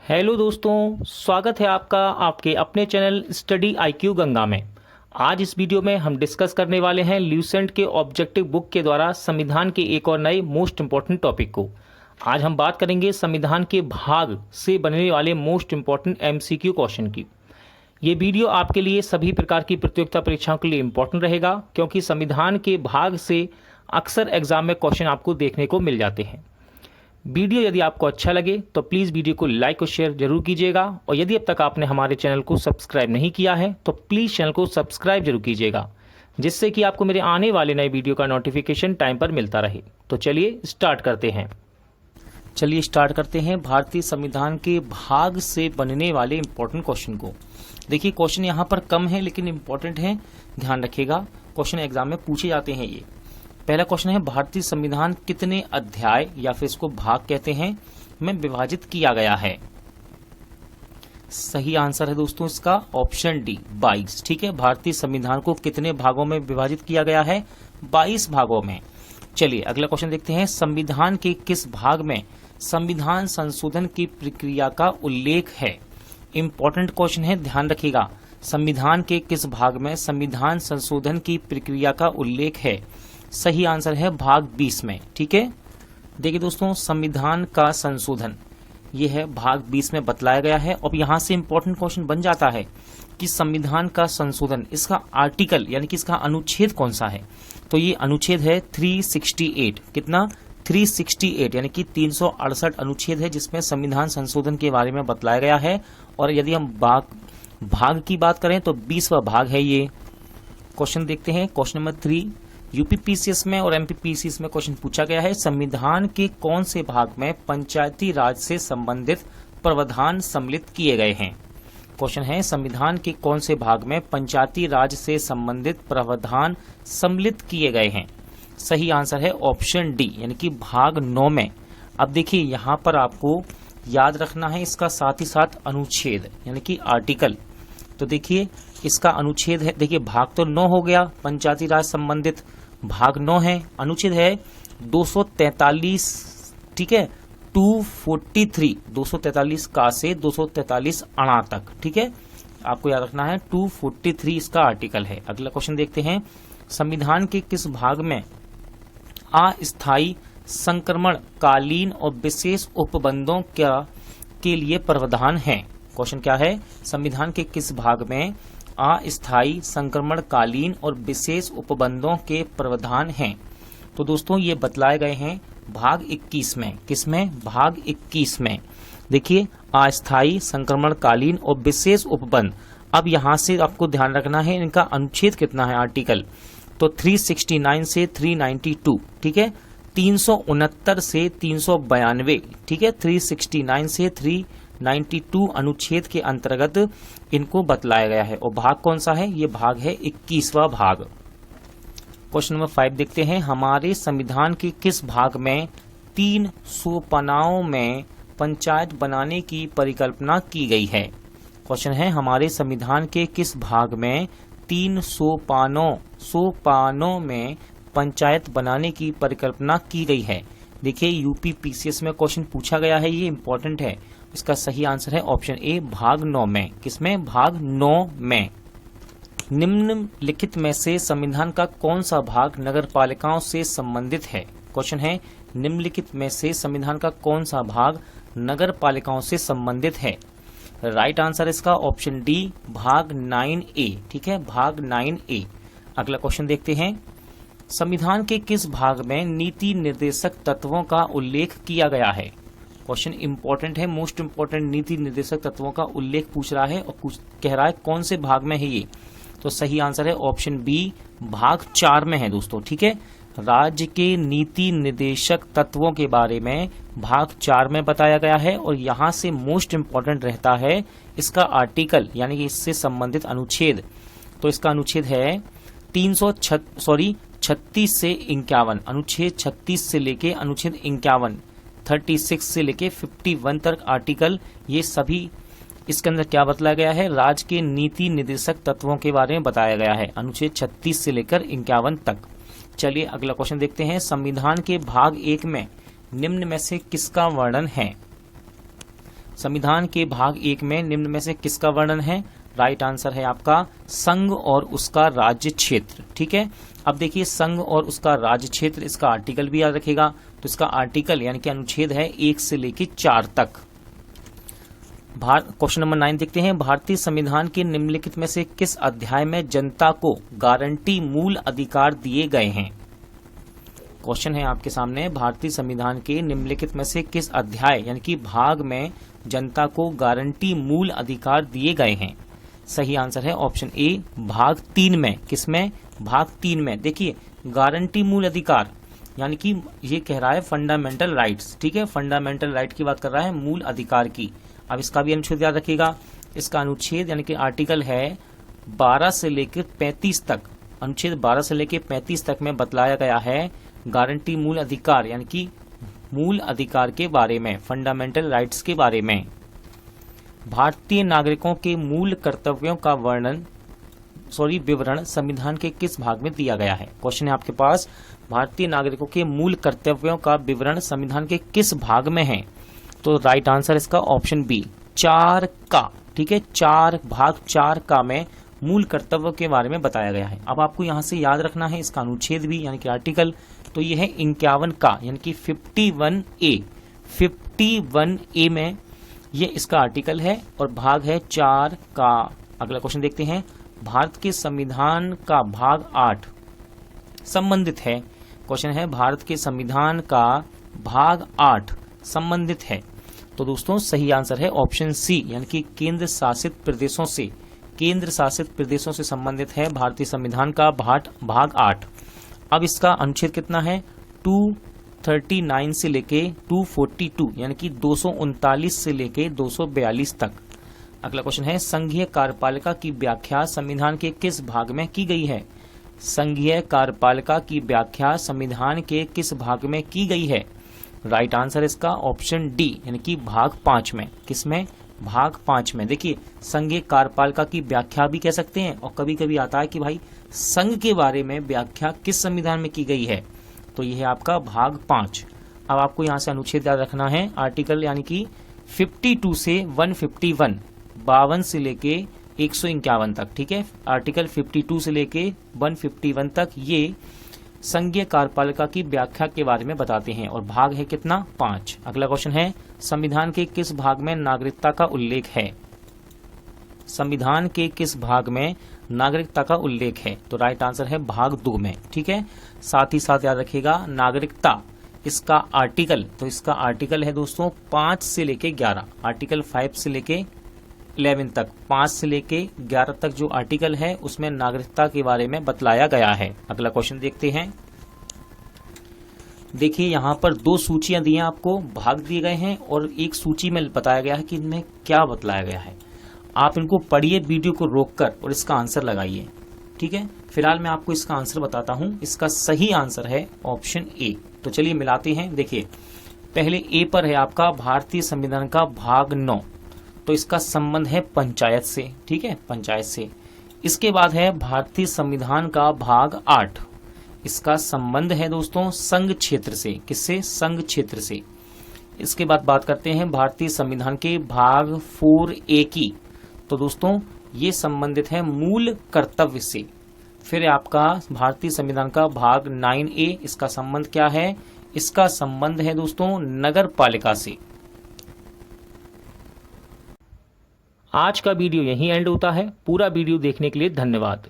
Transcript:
Hello दोस्तों, स्वागत है आपका आपके अपने चैनल स्टडी आईक्यू गंगा में। आज इस वीडियो में हम डिस्कस करने वाले हैं ल्यूसेंट के ऑब्जेक्टिव बुक के द्वारा संविधान के एक और नए मोस्ट इंपॉर्टेंट टॉपिक को। आज हम बात करेंगे संविधान के भाग से बनने वाले मोस्ट इंपॉर्टेंट एमसीक्यू क्वेश्चन की। ये वीडियो आपके लिए सभी प्रकार की प्रतियोगिता परीक्षाओं के लिए इंपॉर्टेंट रहेगा, क्योंकि संविधान के भाग से अक्सर एग्जाम में क्वेश्चन आपको देखने को मिल जाते हैं। वीडियो यदि आपको अच्छा लगे तो प्लीज़ वीडियो को लाइक और शेयर जरूर कीजिएगा, और यदि अब तक आपने हमारे चैनल को सब्सक्राइब नहीं किया है तो प्लीज़ चैनल को सब्सक्राइब जरूर कीजिएगा, जिससे कि आपको मेरे आने वाले नए वीडियो का नोटिफिकेशन टाइम पर मिलता रहे। तो चलिए स्टार्ट करते हैं भारतीय संविधान के भाग से बनने वाले इंपॉर्टेंट क्वेश्चन को। देखिए, क्वेश्चन यहाँ पर कम है लेकिन इंपॉर्टेंट है, ध्यान रखिएगा। क्वेश्चन एग्जाम में पूछे जाते हैं। ये पहला क्वेश्चन है, भारतीय संविधान कितने अध्याय या फिर इसको भाग कहते हैं में विभाजित किया गया है? सही आंसर है दोस्तों इसका ऑप्शन डी, 22। ठीक है, भारतीय संविधान को कितने भागों में विभाजित किया गया है? 22 भागों में। चलिए अगला क्वेश्चन देखते हैं, संविधान के किस भाग में संविधान संशोधन की प्रक्रिया का उल्लेख है? इंपॉर्टेंट क्वेश्चन है, ध्यान रखिएगा। संविधान के किस भाग में संविधान संशोधन की प्रक्रिया का उल्लेख है? सही आंसर है भाग 20 में। ठीक है, देखिए दोस्तों, संविधान का संशोधन ये है भाग 20 में बतलाया गया है। और यहां से इंपॉर्टेंट क्वेश्चन बन जाता है कि संविधान का संशोधन, इसका आर्टिकल यानी कि इसका अनुच्छेद कौन सा है? तो ये अनुच्छेद है 368। कितना? 368 यानी कि 368 अनुच्छेद है, जिसमें संविधान संशोधन के बारे में बतलाया गया है। और यदि हम भाग की बात करें तो 20वां भाग है ये। क्वेश्चन देखते हैं, क्वेश्चन नंबर 3 यूपीपीसीएस में और एमपीपीसीएस में क्वेश्चन पूछा गया है, संविधान के कौन से भाग में पंचायती राज से संबंधित प्रावधान सम्मिलित किए गए हैं? क्वेश्चन है, संविधान के कौन से भाग में पंचायती राज से संबंधित प्रावधान सम्मिलित किए गए हैं? सही आंसर है ऑप्शन डी, यानी कि भाग 9 में। अब देखिए, यहाँ पर आपको याद रखना है इसका साथ ही साथ अनुच्छेद यानी कि आर्टिकल। तो देखिए, इसका अनुच्छेद है, देखिए भाग तो 9 हो गया, पंचायती राज संबंधित भाग 9 है, अनुच्छेद है 243। ठीक है, 243, 243 का से 243 अणा तक। ठीक है, आपको याद रखना है 243 इसका आर्टिकल है। अगला क्वेश्चन देखते हैं, संविधान के किस भाग में अस्थायी संक्रमण कालीन और विशेष उपबंधों के लिए प्रावधान है? क्वेश्चन क्या है, संविधान के किस भाग में अस्थायी संक्रमणकालीन और विशेष उपबंधों के प्रावधान हैं? तो दोस्तों ये बतलाए गए हैं भाग 21 में। किसमें? भाग 21 में। देखिए, अस्थायी संक्रमणकालीन और विशेष उपबंध। अब यहां से आपको ध्यान रखना है इनका अनुच्छेद कितना है, आर्टिकल। तो 369 से 392। ठीक है, 369 से 392। ठीक है, 369 से 392 अनुच्छेद के अंतर्गत इनको बतलाया गया है। और भाग कौन सा है? ये भाग है 21वां भाग। क्वेश्चन नंबर 5 देखते हैं, हमारे संविधान के किस भाग में 3 सोपानों में पंचायत बनाने की परिकल्पना की गई है? क्वेश्चन है, हमारे संविधान के किस भाग में 3 सोपानों में पंचायत बनाने की परिकल्पना की गई है? देखिए, यूपीपीसीएस में क्वेश्चन पूछा गया है, ये इंपॉर्टेंट है। इसका सही आंसर है ऑप्शन ए, भाग 9 में। किसमें? भाग 9 में। निम्नलिखित में से संविधान का कौन सा भाग नगरपालिकाओं से संबंधित है? क्वेश्चन है, निम्नलिखित में से संविधान का कौन सा भाग नगरपालिकाओं से संबंधित है? राइट आंसर इसका ऑप्शन डी, भाग 9A। ठीक है, भाग 9A। अगला क्वेश्चन देखते हैं, संविधान के किस भाग में नीति निर्देशक तत्वों का उल्लेख किया गया है? क्वेश्चन इंपॉर्टेंट है, मोस्ट इंपॉर्टेंट। नीति निर्देशक तत्वों का उल्लेख पूछ रहा है और कह रहा है कौन से भाग में है ये? तो सही आंसर है ऑप्शन बी, भाग 4 में है दोस्तों। ठीक है, राज्य के नीति निर्देशक तत्वों के बारे में भाग 4 में बताया गया है। और यहां से मोस्ट इंपॉर्टेंट रहता है इसका आर्टिकल यानी कि इससे संबंधित अनुच्छेद। तो इसका अनुच्छेद है 36 से 51, अनुच्छेद 36 से लेके अनुच्छेद 51, 36 से लेके 51 तक आर्टिकल। ये सभी इसके अंदर क्या बतलाया गया है? राज्य के नीति निर्देशक तत्वों के बारे में बताया गया है, अनुच्छेद 36 से लेकर 51 तक। चलिए अगला क्वेश्चन देखते हैं, संविधान के भाग 1 में निम्न में से किसका वर्णन है? संविधान के भाग 1 में निम्न में से किसका वर्णन है? राइट आंसर है आपका संघ और उसका राज्य क्षेत्र। ठीक है, अब देखिए संघ और उसका राज्य क्षेत्र, इसका आर्टिकल भी याद रखेगा। तो इसका आर्टिकल यानी कि अनुच्छेद है 1 से लेकर 4 तक। क्वेश्चन नंबर 9 देखते हैं, भारतीय संविधान के निम्नलिखित में से किस अध्याय में जनता को गारंटी मूल अधिकार दिए गए हैं? क्वेश्चन है आपके सामने, भारतीय संविधान के निम्नलिखित में से किस अध्याय यानी कि भाग में जनता को गारंटी मूल अधिकार दिए गए हैं? सही आंसर है ऑप्शन ए, भाग 3 में। किसमें? भाग 3 में। देखिए गारंटी मूल अधिकार यानी कि ये कह रहा है फंडामेंटल राइट्स। ठीक है, फंडामेंटल राइट की बात कर रहा है, मूल अधिकार की। अब इसका भी अनुच्छेद याद रखिएगा। इसका अनुच्छेद यानी कि आर्टिकल है 12 से लेकर 35 तक। अनुच्छेद 12 से लेकर 35 तक में बतलाया गया है गारंटी मूल अधिकार यानी कि मूल अधिकार के बारे में, फंडामेंटल राइट्स के बारे में। भारतीय नागरिकों के मूल कर्तव्यों का विवरण संविधान के किस भाग में दिया गया है? क्वेश्चन है आपके पास, भारतीय नागरिकों के मूल कर्तव्यों का विवरण संविधान के किस भाग में है? तो राइट आंसर इसका ऑप्शन बी, 4 का। ठीक है, 4 भाग 4 का में मूल कर्तव्यों के बारे में बताया गया है। अब आपको यहाँ से याद रखना है इसका अनुच्छेद भी यानी कि आर्टिकल, तो ये है 51 का यानी कि 51A। 51A में ये इसका आर्टिकल है और भाग है 4 का। अगला क्वेश्चन देखते हैं, भारत के संविधान का भाग 8 संबंधित है। क्वेश्चन है भारत के संविधान का भाग 8 संबंधित है। तो दोस्तों सही आंसर है ऑप्शन सी यानी कि केंद्र शासित प्रदेशों से संबंधित है भारतीय संविधान का भाग 8। अब इसका अनुच्छेद कितना है? 239 से लेके 242 यानी कि 239 से लेके 242 तक। अगला क्वेश्चन है, संघीय कार्यपालिका की व्याख्या संविधान के किस भाग में की गई है? संघीय कार्यपालिका की व्याख्या संविधान के किस भाग में की गई है? राइट आंसर इसका ऑप्शन डी यानी कि भाग 5 में। किसमें? भाग 5 में। देखिए संघीय कार्यपालिका की व्याख्या भी कह सकते हैं और कभी कभी आता है कि भाई संघ के बारे में व्याख्या किस संविधान में की गई है, तो यह है आपका भाग 5। अब आपको यहाँ से अनुच्छेद याद रखना है, आर्टिकल यानी कि 52 से 151, 52 से लेके 151 तक। ठीक है, आर्टिकल 52 से लेके 151 तक ये संघीय कार्यपालिका की व्याख्या के बारे में बताते हैं और भाग है कितना? 5। अगला क्वेश्चन है, संविधान के किस भाग में नागरिकता का उल्लेख है? संविधान के किस भाग में नागरिकता का उल्लेख है? तो राइट आंसर है भाग 2 में। ठीक है, साथ ही साथ याद रखिएगा नागरिकता, इसका आर्टिकल, तो इसका आर्टिकल है दोस्तों 5 से लेके 11, आर्टिकल 5 से लेके 11 तक, 5 से लेके 11 तक जो आर्टिकल है उसमें नागरिकता के बारे में बतलाया गया है। अगला क्वेश्चन देखते हैं। देखिए यहाँ पर 2 सूचियां दी हैं आपको, भाग दिए गए हैं और एक सूची में बताया गया है कि इनमें क्या बतलाया गया है। आप इनको पढ़िए वीडियो को रोककर और इसका आंसर लगाइए। ठीक है, फिलहाल मैं आपको इसका आंसर बताता हूं। इसका सही आंसर है ऑप्शन ए। तो चलिए मिलाते हैं। देखिए पहले ए पर है आपका भारतीय संविधान का भाग 9, तो इसका संबंध है पंचायत से। ठीक है, पंचायत से। इसके बाद है भारतीय संविधान का भाग 8, इसका संबंध है दोस्तों संघ क्षेत्र से। किससे? संघ क्षेत्र से। इसके बाद बात करते हैं भारतीय संविधान के भाग 4A की, तो दोस्तों ये संबंधित है मूल कर्तव्य से। फिर आपका भारतीय संविधान का भाग 9A, इसका संबंध क्या है? इसका संबंध है दोस्तों नगर पालिका से। आज का वीडियो यहीं एंड होता है। पूरा वीडियो देखने के लिए धन्यवाद।